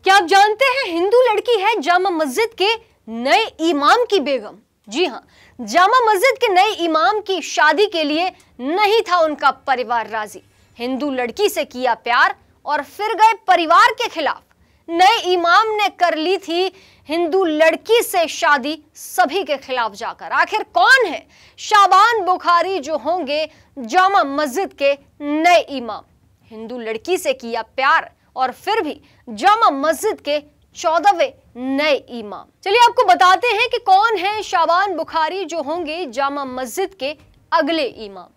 क्या आप जानते हैं हिंदू लड़की है जामा मस्जिद के नए इमाम की बेगम। जी हां, जामा मस्जिद के नए इमाम की शादी के लिए नहीं था उनका परिवार राजी। हिंदू लड़की से किया प्यार और फिर गए परिवार के खिलाफ। नए इमाम ने कर ली थी हिंदू लड़की से शादी सभी के खिलाफ जाकर। आखिर कौन है शाबान बुखारी जो होंगे जामा मस्जिद के नए इमाम? हिंदू लड़की से किया प्यार और फिर भी जामा मस्जिद के 14वें नए इमाम। चलिए आपको बताते हैं कि कौन है शाबान बुखारी जो होंगे जामा मस्जिद के अगले इमाम।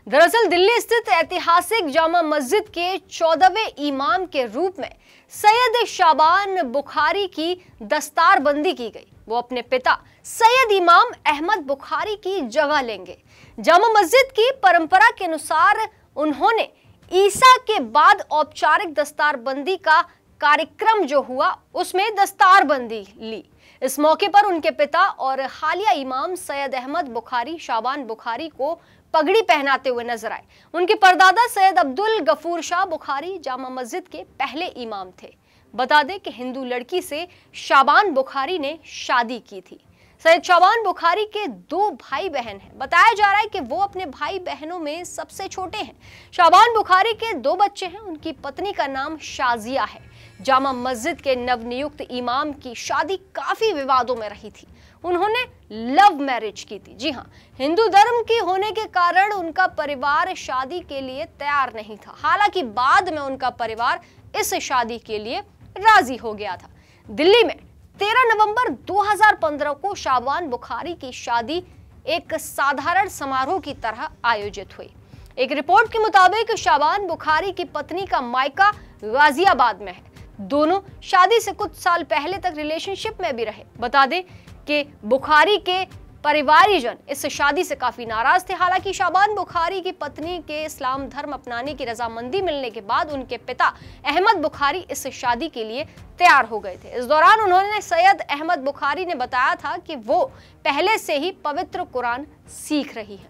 दरअसल दिल्ली स्थित ऐतिहासिक जामा मस्जिद के 14वें इमाम के रूप में सैयद शाबान बुखारी की दस्तारबंदी की गई। वो अपने पिता सैयद इमाम अहमद बुखारी की जगह लेंगे। जामा मस्जिद की परंपरा के अनुसार उन्होंने ईसा के बाद औपचारिक दस्तारबंदी का कार्यक्रम जो हुआ उसमें दस्तारबंदी ली। इस मौके पर उनके पिता और हालिया इमाम सैयद अहमद बुखारी शाबान बुखारी को पगड़ी पहनाते हुए नजर आए। उनके परदादा सैयद अब्दुल गफूर शाह बुखारी जामा मस्जिद के पहले इमाम थे। बता दें कि हिंदू लड़की से शाबान बुखारी ने शादी की थी। सैयद शाबान बुखारी के 2 भाई बहन हैं। बताया जा रहा है कि वो अपने भाई बहनों में सबसे छोटे हैं। शाबान बुखारी के 2 बच्चे हैं। उनकी पत्नी का नाम शाजिया है। जामा मस्जिद के नवनियुक्त इमाम की शादी काफी विवादों में रही थी। उन्होंने लव मैरिज की थी। जी हाँ, हिंदू धर्म की होने के कारण उनका परिवार शादी के लिए तैयार नहीं था। हालांकि बाद में उनका परिवार इस शादी के लिए राजी हो गया था। दिल्ली में 13 नवंबर 2015 को शाबान बुखारी की शादी एक साधारण समारोह की तरह आयोजित हुई। एक रिपोर्ट के मुताबिक शाबान बुखारी की पत्नी का मायका गाजियाबाद में है। दोनों शादी से कुछ साल पहले तक रिलेशनशिप में भी रहे। बता दें कि बुखारी के परिवारीजन इस शादी से काफी नाराज थे। हालांकि शाबान बुखारी की पत्नी के इस्लाम धर्म अपनाने की रजामंदी मिलने के बाद उनके पिता अहमद बुखारी इस शादी के लिए तैयार हो गए थे। इस दौरान उन्होंने सैयद अहमद बुखारी ने बताया था कि वो पहले से ही पवित्र कुरान सीख रही है।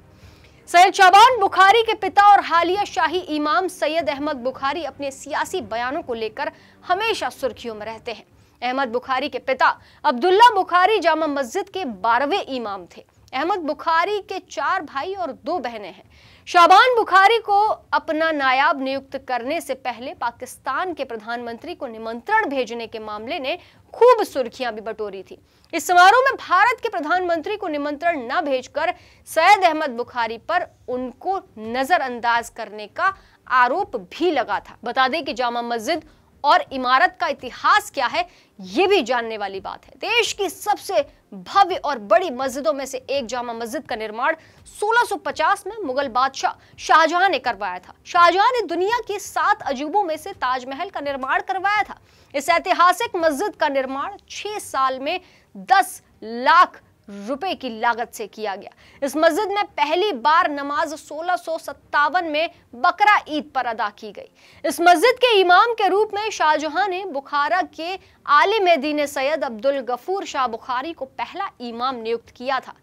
सैयद शाबान बुखारी के पिता और हालिया शाही इमाम सैयद अहमद बुखारी अपने सियासी बयानों को लेकर हमेशा सुर्खियों में रहते हैं। अहमद बुखारी के पिता अब्दुल्ला बुखारी जामा मस्जिद के 12वें इमाम थे। अहमद बुखारी के 4 भाई और 2 बहनें हैं। शाबान बुखारी को अपना नायाब नियुक्त करने से पहले पाकिस्तान के प्रधानमंत्री को निमंत्रण भेजने के मामले ने खूब सुर्खियां भी बटोरी थी। इस समारोह में भारत के प्रधानमंत्री को निमंत्रण न भेजकर सैयद अहमद बुखारी पर उनको नजरअंदाज करने का आरोप भी लगा था। बता दें कि जामा मस्जिद और इमारत का इतिहास क्या है ये भी जानने वाली बात है। देश की सबसे भव्य और बड़ी मस्जिदों में से एक जामा मस्जिद का निर्माण 1650 में मुगल बादशाह शाहजहां ने करवाया था। शाहजहां ने दुनिया की 7 अजूबों में से ताजमहल का निर्माण करवाया था। इस ऐतिहासिक मस्जिद का निर्माण 6 साल में 10 लाख रुपए की लागत से किया गया। इस मस्जिद में पहली बार नमाज 1657 में बकरा ईद पर अदा की गई। इस मस्जिद के इमाम के रूप में शाहजहां ने बुखारा के आलिम दीन सैयद अब्दुल गफूर शाह बुखारी को पहला इमाम नियुक्त किया था।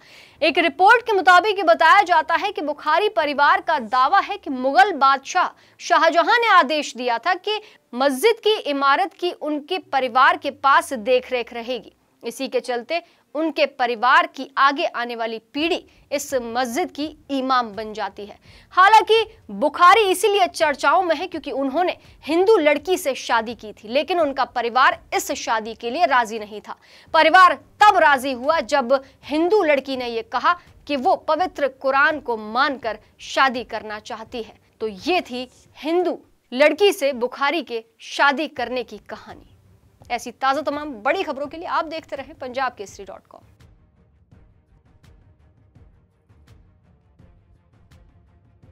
एक रिपोर्ट के मुताबिक बताया जाता है कि बुखारी परिवार का दावा है कि मुगल बादशाह शाहजहां ने आदेश दिया था कि मस्जिद की इमारत की उनके परिवार के पास देखरेख रहेगी। इसी के चलते उनके परिवार की आगे आने वाली पीढ़ी इस मस्जिद की इमाम बन जाती है। हालांकि बुखारी इसीलिए चर्चाओं में है क्योंकि उन्होंने हिंदू लड़की से शादी की थी, लेकिन उनका परिवार इस शादी के लिए राजी नहीं था। परिवार तब राजी हुआ जब हिंदू लड़की ने यह कहा कि वो पवित्र कुरान को मानकर शादी करना चाहती है। तो ये थी हिंदू लड़की से बुखारी के शादी करने की कहानी। ऐसी ताज़ा तमाम बड़ी खबरों के लिए आप देखते रहें पंजाब केसरी.com।